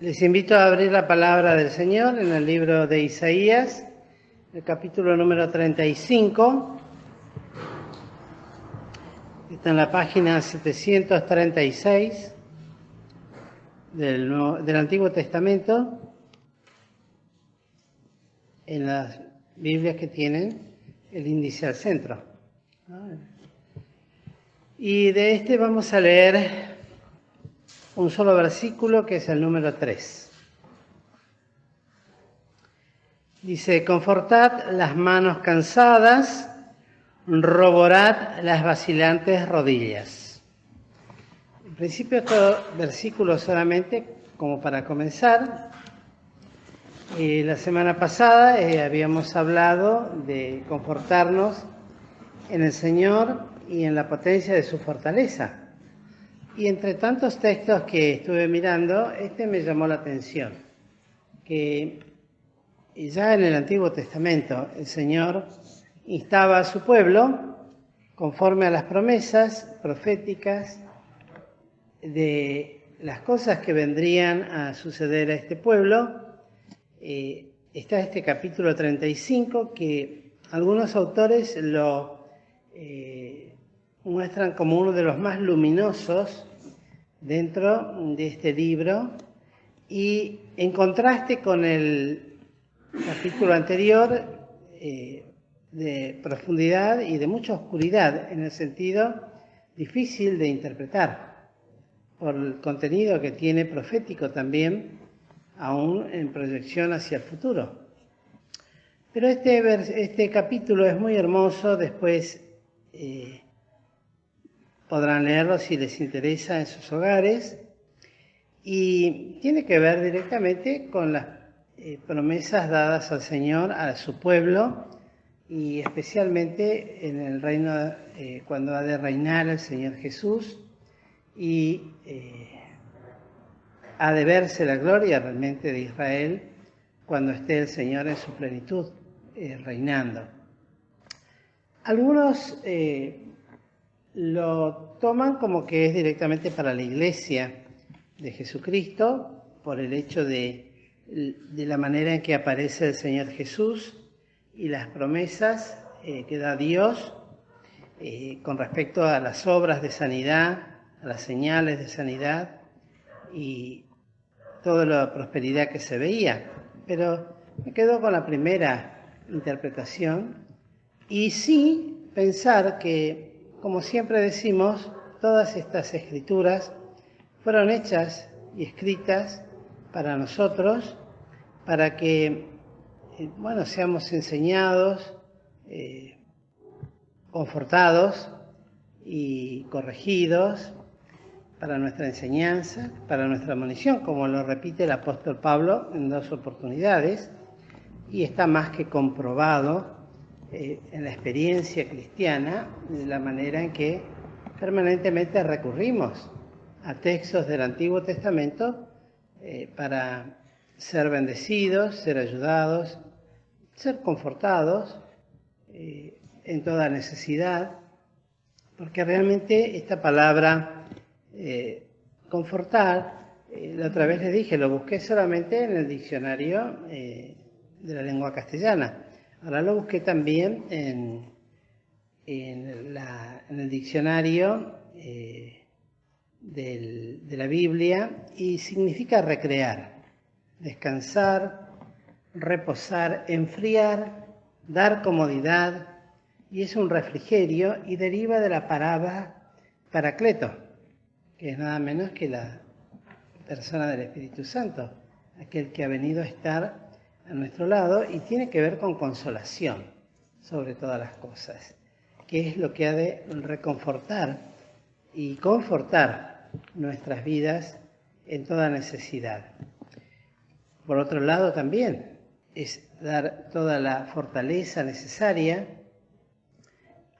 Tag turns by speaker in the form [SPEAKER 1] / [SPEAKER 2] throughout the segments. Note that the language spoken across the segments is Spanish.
[SPEAKER 1] Les invito a abrir la palabra del Señor en el libro de Isaías, el capítulo número 35. Está en la página 736 del Antiguo Testamento, en las Biblias que tienen el índice al centro. Y de este vamos a leer un solo versículo, que es el número 3. Dice: confortad las manos cansadas, roborad las vacilantes rodillas. En principio, estos versículos solamente como para comenzar. La semana pasada habíamos hablado de confortarnos en el Señor y en la potencia de su fortaleza. Y entre tantos textos que estuve mirando, este me llamó la atención, que ya en el Antiguo Testamento el Señor instaba a su pueblo, conforme a las promesas proféticas de las cosas que vendrían a suceder a este pueblo. Está este capítulo 35 que algunos autores lo muestran como uno de los más luminosos dentro de este libro, y en contraste con el capítulo anterior, de profundidad y de mucha oscuridad, en el sentido difícil de interpretar por el contenido que tiene profético también, aún en proyección hacia el futuro. Pero este capítulo es muy hermoso. Después podrán leerlo si les interesa en sus hogares, y tiene que ver directamente con las promesas dadas al Señor a su pueblo, y especialmente en el reino, cuando ha de reinar el Señor Jesús, y ha de verse la gloria realmente de Israel cuando esté el Señor en su plenitud reinando. Algunos lo toman como que es directamente para la iglesia de Jesucristo, por el hecho de la manera en que aparece el Señor Jesús y las promesas que da Dios con respecto a las obras de sanidad, a las señales de sanidad y toda la prosperidad que se veía. Pero me quedo con la primera interpretación, y sí pensar que, como siempre decimos, todas estas escrituras fueron hechas y escritas para nosotros, para que seamos enseñados, confortados y corregidos, para nuestra enseñanza, para nuestra admonición, como lo repite el apóstol Pablo en 2 oportunidades, y está más que comprobado en la experiencia cristiana, de la manera en que permanentemente recurrimos a textos del Antiguo Testamento para ser bendecidos, ser ayudados, ser confortados en toda necesidad, porque realmente esta palabra confortar, la otra vez les dije, lo busqué solamente en el diccionario de la lengua castellana. Ahora lo busqué también en el diccionario de la Biblia, y significa recrear, descansar, reposar, enfriar, dar comodidad, y es un refrigerio, y deriva de la palabra paracleto, que es nada menos que la persona del Espíritu Santo, aquel que ha venido a estar a nuestro lado, y tiene que ver con consolación sobre todas las cosas, que es lo que ha de reconfortar y confortar nuestras vidas en toda necesidad. Por otro lado, también es dar toda la fortaleza necesaria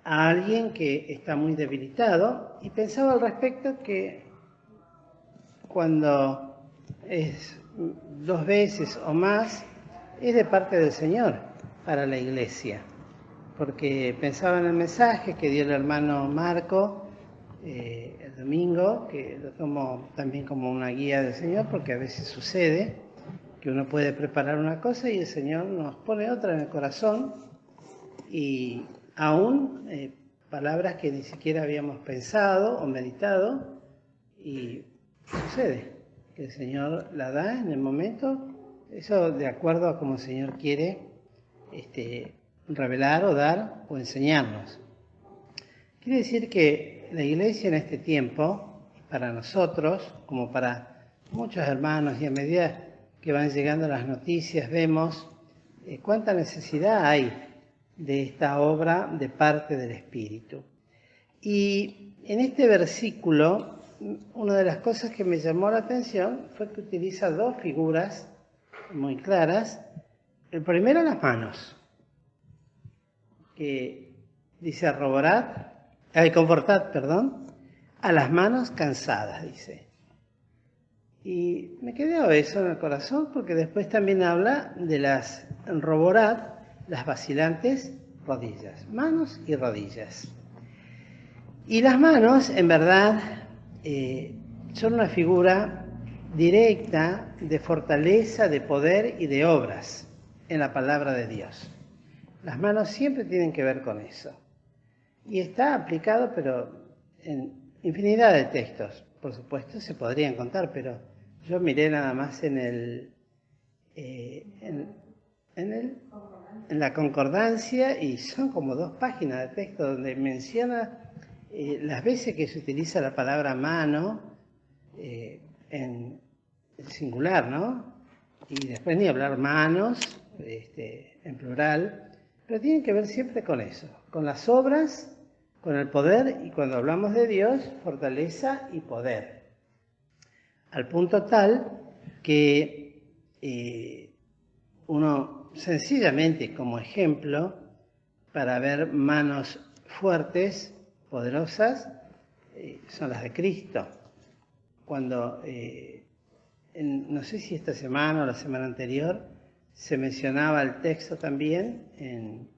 [SPEAKER 1] a alguien que está muy debilitado, y pensaba al respecto que cuando es 2 veces o más, es de parte del Señor para la iglesia, porque pensaba en el mensaje que dio el hermano Marco el domingo, que lo tomo también como una guía del Señor, porque a veces sucede que uno puede preparar una cosa y el Señor nos pone otra en el corazón, y aún palabras que ni siquiera habíamos pensado o meditado, y sucede que el Señor la da en el momento, eso de acuerdo a como el Señor quiere revelar o dar o enseñarnos. Quiere decir que la Iglesia en este tiempo, para nosotros, como para muchos hermanos, y a medida que van llegando las noticias, vemos cuánta necesidad hay de esta obra de parte del Espíritu. Y en este versículo, una de las cosas que me llamó la atención fue que utiliza dos figuras muy claras. El primero, las manos, que dice confortad, a las manos cansadas, dice. Y me quedó eso en el corazón, porque después también habla de las roborad, las vacilantes rodillas, manos y rodillas. Y las manos, en verdad, son una figura directa de fortaleza, de poder y de obras en la palabra de Dios. Las manos siempre tienen que ver con eso. Y está aplicado, pero en infinidad de textos. Por supuesto, se podrían contar, pero yo miré nada más en la concordancia, y son como 2 páginas de texto donde menciona las veces que se utiliza la palabra mano en singular, ¿no? Y después ni hablar manos en plural, pero tienen que ver siempre con eso, con las obras, con el poder, y cuando hablamos de Dios, fortaleza y poder. Al punto tal que uno sencillamente, como ejemplo, para ver manos fuertes, poderosas, son las de Cristo. Cuando, no sé si esta semana o la semana anterior, se mencionaba el texto también en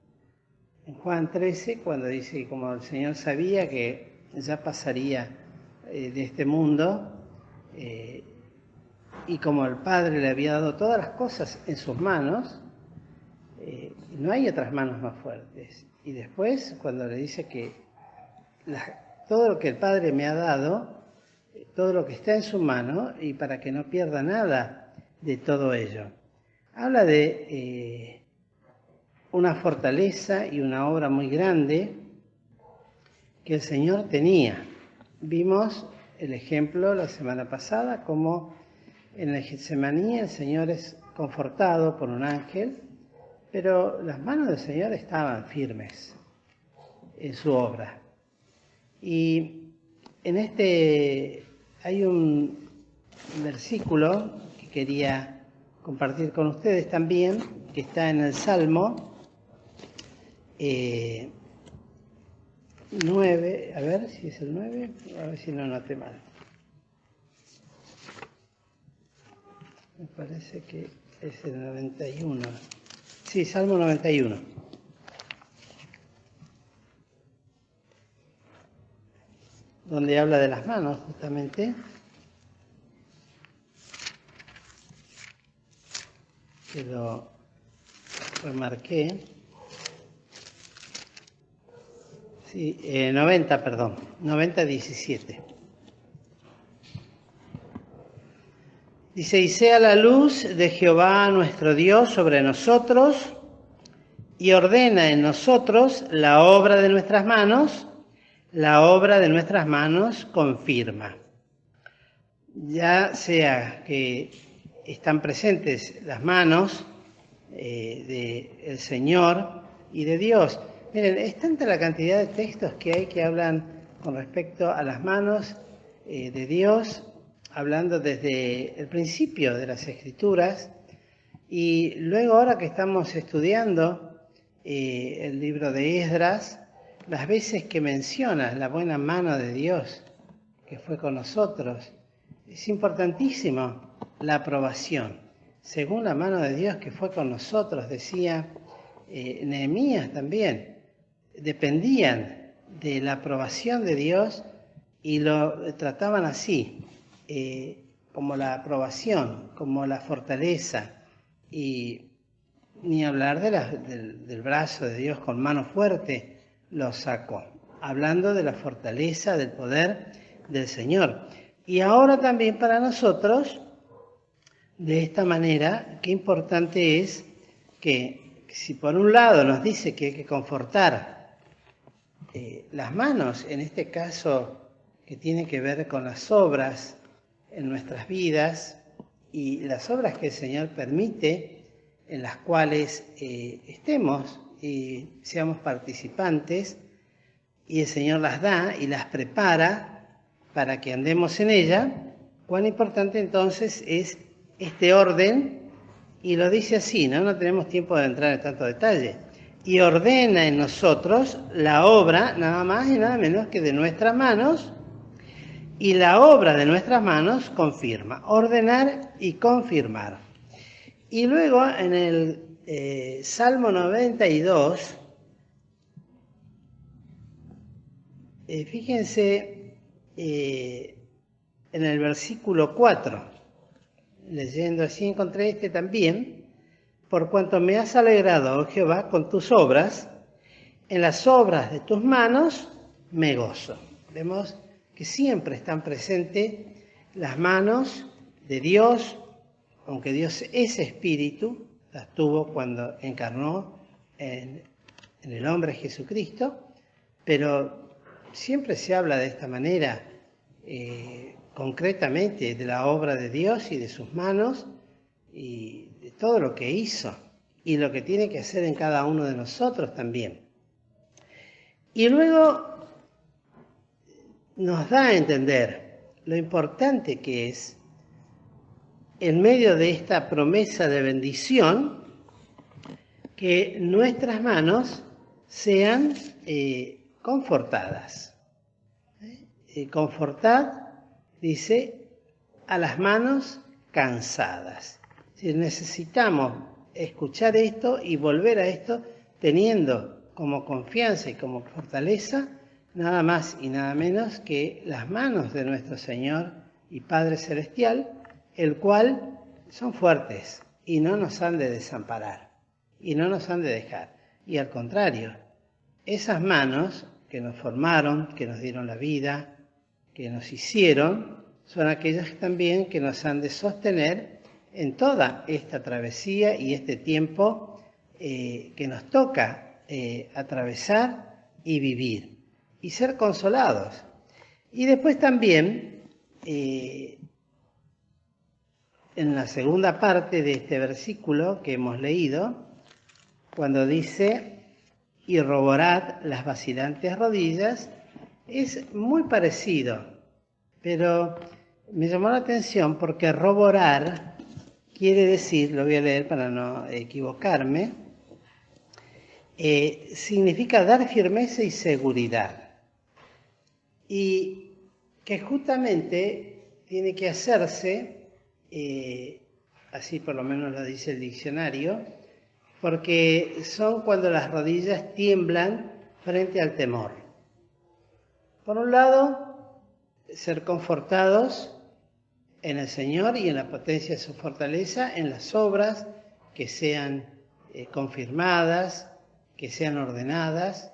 [SPEAKER 1] Juan 13, cuando dice que como el Señor sabía que ya pasaría de este mundo, y como el Padre le había dado todas las cosas en sus manos, no hay otras manos más fuertes. Y después, cuando le dice que todo lo que el Padre me ha dado, todo lo que está en su mano, y para que no pierda nada de todo ello. Habla de una fortaleza y una obra muy grande que el Señor tenía. Vimos el ejemplo la semana pasada, como en el Getsemaní el Señor es confortado por un ángel, pero las manos del Señor estaban firmes en su obra. Y en hay un versículo que quería compartir con ustedes también, que está en el Salmo 9, a ver si es el 9, a ver si no noté mal. Me parece que es el 91. Sí, Salmo 91. Donde habla de las manos, justamente. Que lo remarqué. Sí, 90, 17. Dice, y sea la luz de Jehová nuestro Dios sobre nosotros, y ordena en nosotros la obra de nuestras manos, la obra de nuestras manos confirma. Ya sea que están presentes las manos del Señor y de Dios. Miren, es tanta la cantidad de textos que hay que hablan con respecto a las manos de Dios, hablando desde el principio de las Escrituras, y luego ahora que estamos estudiando el libro de Esdras, las veces que menciona la buena mano de Dios que fue con nosotros, es importantísimo la aprobación. Según la mano de Dios que fue con nosotros, decía Nehemías también, dependían de la aprobación de Dios y lo trataban así, como la aprobación, como la fortaleza, y ni hablar del brazo de Dios con mano fuerte lo sacó, hablando de la fortaleza, del poder del Señor. Y ahora también para nosotros, de esta manera, qué importante es que si por un lado nos dice que hay que confortar las manos, en este caso que tiene que ver con las obras en nuestras vidas y las obras que el Señor permite, en las cuales estemos y seamos participantes, y el Señor las da y las prepara para que andemos en ella, cuán importante entonces es este orden, y lo dice así, no tenemos tiempo de entrar en tanto detalle, y ordena en nosotros la obra, nada más y nada menos que de nuestras manos, y la obra de nuestras manos confirma, ordenar y confirmar. Y luego en el Salmo 92, fíjense en el versículo 4, leyendo así encontré este también, por cuanto me has alegrado, oh Jehová, con tus obras, en las obras de tus manos me gozo. Vemos que siempre están presentes las manos de Dios, aunque Dios es espíritu, las tuvo cuando encarnó en el hombre Jesucristo, pero siempre se habla de esta manera, concretamente de la obra de Dios y de sus manos y de todo lo que hizo y lo que tiene que hacer en cada uno de nosotros también. Y luego nos da a entender lo importante que es, en medio de esta promesa de bendición, que nuestras manos sean confortadas. Confortad, dice, a las manos cansadas. Si necesitamos escuchar esto y volver a esto, teniendo como confianza y como fortaleza, nada más y nada menos que las manos de nuestro Señor y Padre Celestial, el cual son fuertes y no nos han de desamparar y no nos han de dejar. Y al contrario, esas manos que nos formaron, que nos dieron la vida, que nos hicieron, son aquellas también que nos han de sostener en toda esta travesía y este tiempo que nos toca atravesar y vivir y ser consolados. Y después también, en la segunda parte de este versículo que hemos leído, cuando dice, y roborad las vacilantes rodillas, es muy parecido, pero me llamó la atención porque roborar quiere decir, lo voy a leer para no equivocarme, significa dar firmeza y seguridad. Y que justamente tiene que hacerse, así por lo menos lo dice el diccionario, porque son cuando las rodillas tiemblan frente al temor. Por un lado, ser confortados en el Señor y en la potencia de su fortaleza, en las obras que sean confirmadas, que sean ordenadas,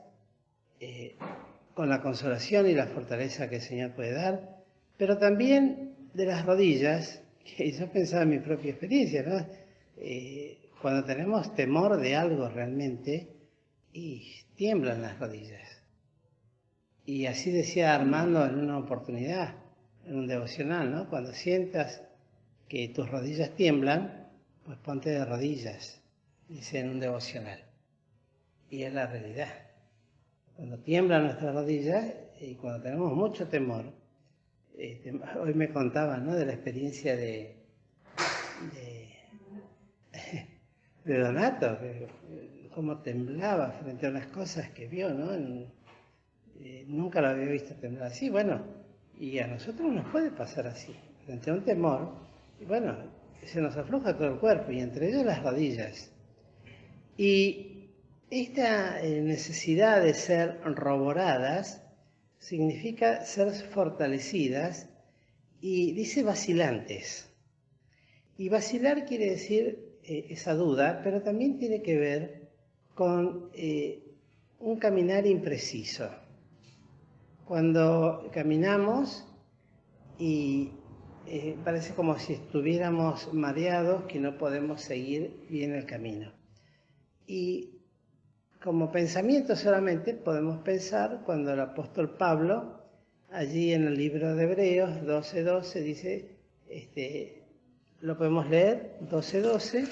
[SPEAKER 1] con la consolación y la fortaleza que el Señor puede dar, pero también de las rodillas, que yo pensaba en mi propia experiencia, ¿no? Cuando tenemos temor de algo realmente, y tiemblan las rodillas. Y así decía Armando en una oportunidad, en un devocional, ¿no? Cuando sientas que tus rodillas tiemblan, pues ponte de rodillas, dice en un devocional. Y es la realidad. Cuando tiemblan nuestras rodillas y cuando tenemos mucho temor, hoy me contaban, ¿no?, de la experiencia de Donato, cómo temblaba frente a unas cosas que vio, ¿no? Nunca lo había visto temblar así. Bueno, y a nosotros nos puede pasar así, frente a un temor, y bueno, se nos afloja todo el cuerpo, y entre ellos las rodillas. Y esta necesidad de ser roboradas significa ser fortalecidas y dice vacilantes. Y vacilar quiere decir esa duda, pero también tiene que ver con un caminar impreciso. Cuando caminamos y parece como si estuviéramos mareados, que no podemos seguir bien el camino. Y como pensamiento solamente podemos pensar cuando el apóstol Pablo, allí en el libro de Hebreos 12:12, dice, lo podemos leer, 12:12,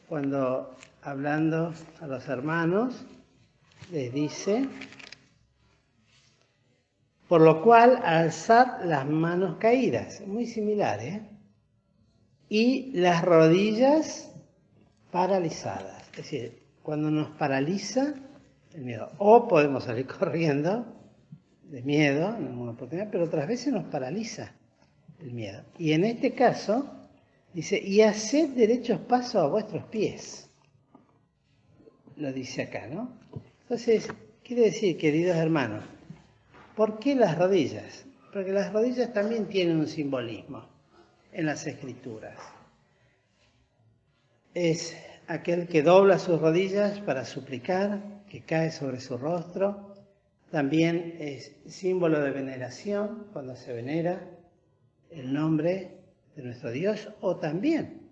[SPEAKER 1] cuando hablando a los hermanos, les dice, por lo cual alzad las manos caídas, muy similar, y las rodillas paralizadas, es decir, cuando nos paraliza el miedo, o podemos salir corriendo de miedo en alguna oportunidad, pero otras veces nos paraliza el miedo. Y en este caso, dice, y haced derechos pasos a vuestros pies. Lo dice acá, ¿no? Entonces, quiere decir, queridos hermanos, ¿por qué las rodillas? Porque las rodillas también tienen un simbolismo en las Escrituras. Es aquel que dobla sus rodillas para suplicar, que cae sobre su rostro. También es símbolo de veneración, cuando se venera el nombre de nuestro Dios, o también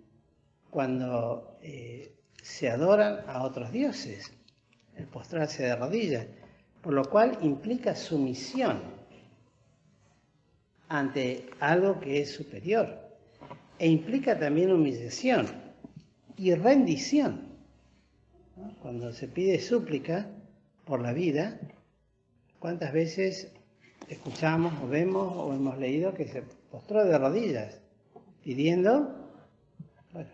[SPEAKER 1] cuando se adoran a otros dioses, el postrarse de rodillas, por lo cual implica sumisión ante algo que es superior, e implica también humillación y rendición, ¿no? Cuando se pide súplica por la vida, ¿cuántas veces escuchamos o vemos o hemos leído que se postró de rodillas pidiendo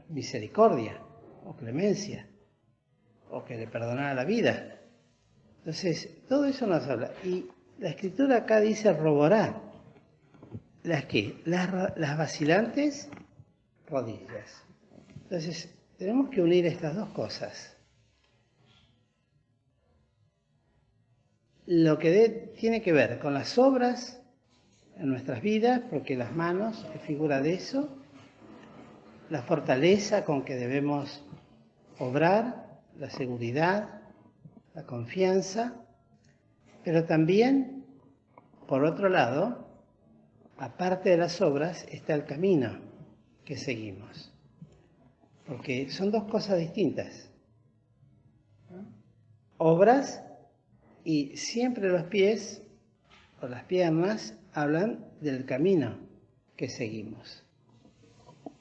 [SPEAKER 1] misericordia o clemencia o que le perdonara la vida? Entonces, todo eso nos habla. Y la Escritura acá dice roborá. ¿Las qué? Las vacilantes rodillas. Entonces, tenemos que unir estas dos cosas. Lo que tiene que ver con las obras en nuestras vidas, porque las manos es figura de eso, la fortaleza con que debemos obrar, la seguridad, la confianza, pero también, por otro lado, aparte de las obras, está el camino que seguimos. Porque son dos cosas distintas, ¿no? Obras, y siempre los pies o las piernas hablan del camino que seguimos.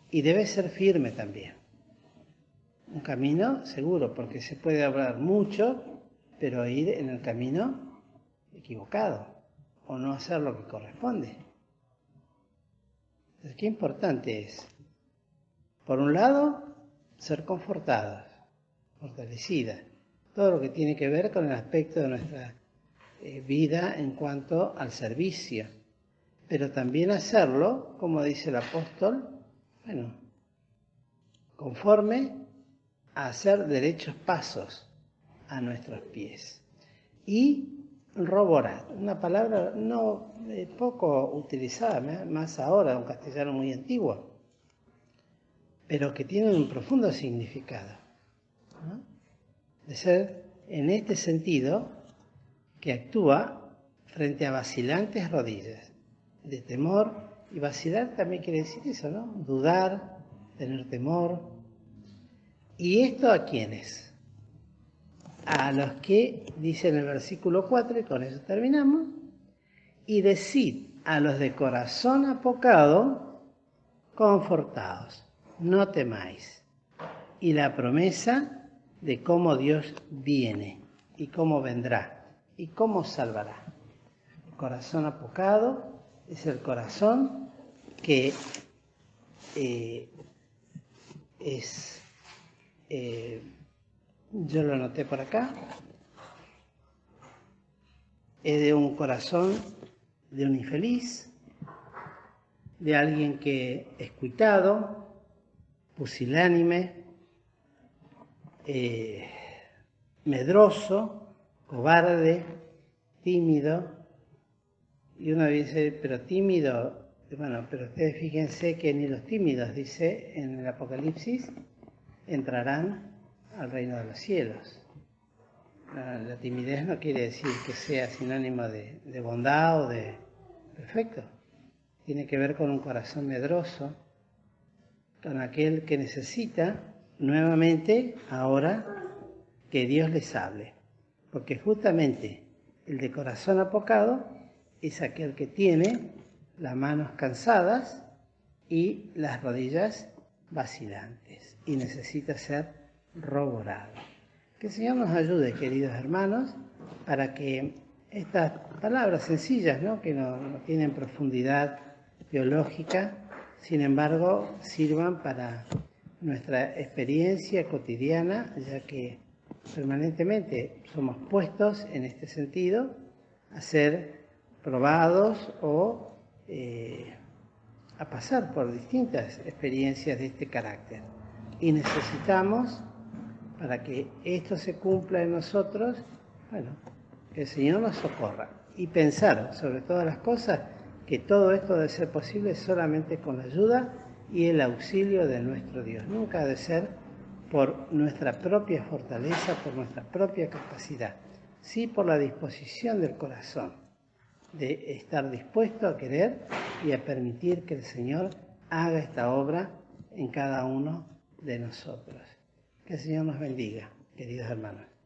[SPEAKER 1] Y debe ser firme también. Un camino seguro, porque se puede hablar mucho, pero ir en el camino equivocado o no hacer lo que corresponde. Entonces, qué importante es, por un lado, ser confortados, fortalecidas, todo lo que tiene que ver con el aspecto de nuestra vida en cuanto al servicio, pero también hacerlo, como dice el apóstol, conforme a hacer derechos pasos a nuestros pies. Y roborá, una palabra no poco utilizada, más ahora, un castellano muy antiguo, pero que tiene un profundo significado, ¿no? De ser en este sentido que actúa frente a vacilantes rodillas, de temor, y vacilar también quiere decir eso, ¿no? Dudar, tener temor. ¿Y esto a quiénes? A los que, dice en el versículo 4, y con eso terminamos, y decid a los de corazón apocado, confortados, no temáis. Y la promesa de cómo Dios viene, y cómo vendrá, y cómo salvará. El corazón apocado es el corazón que yo lo anoté por acá, es de un corazón de un infeliz, de alguien que es cuitado, pusilánime, medroso, cobarde, tímido, y uno dice, pero tímido, bueno, pero ustedes fíjense que ni los tímidos, dice en el Apocalipsis, entrarán al reino de los cielos. La timidez no quiere decir que sea sinónimo de bondad o de perfecto. Tiene que ver con un corazón medroso, con aquel que necesita nuevamente ahora que Dios les hable. Porque justamente el de corazón apocado es aquel que tiene las manos cansadas y las rodillas vacilantes y necesita ser roborado. Que el Señor nos ayude, queridos hermanos, para que estas palabras sencillas, ¿no?, que no tienen profundidad teológica, sin embargo, sirvan para nuestra experiencia cotidiana, ya que permanentemente somos puestos en este sentido a ser probados o a pasar por distintas experiencias de este carácter. Y necesitamos, para que esto se cumpla en nosotros, bueno, que el Señor nos socorra. Y pensar, sobre todas las cosas, que todo esto debe ser posible solamente con la ayuda y el auxilio de nuestro Dios. Nunca ha de ser por nuestra propia fortaleza, por nuestra propia capacidad, sí por la disposición del corazón, de estar dispuesto a querer y a permitir que el Señor haga esta obra en cada uno de nosotros. Que el Señor nos bendiga, queridos hermanos.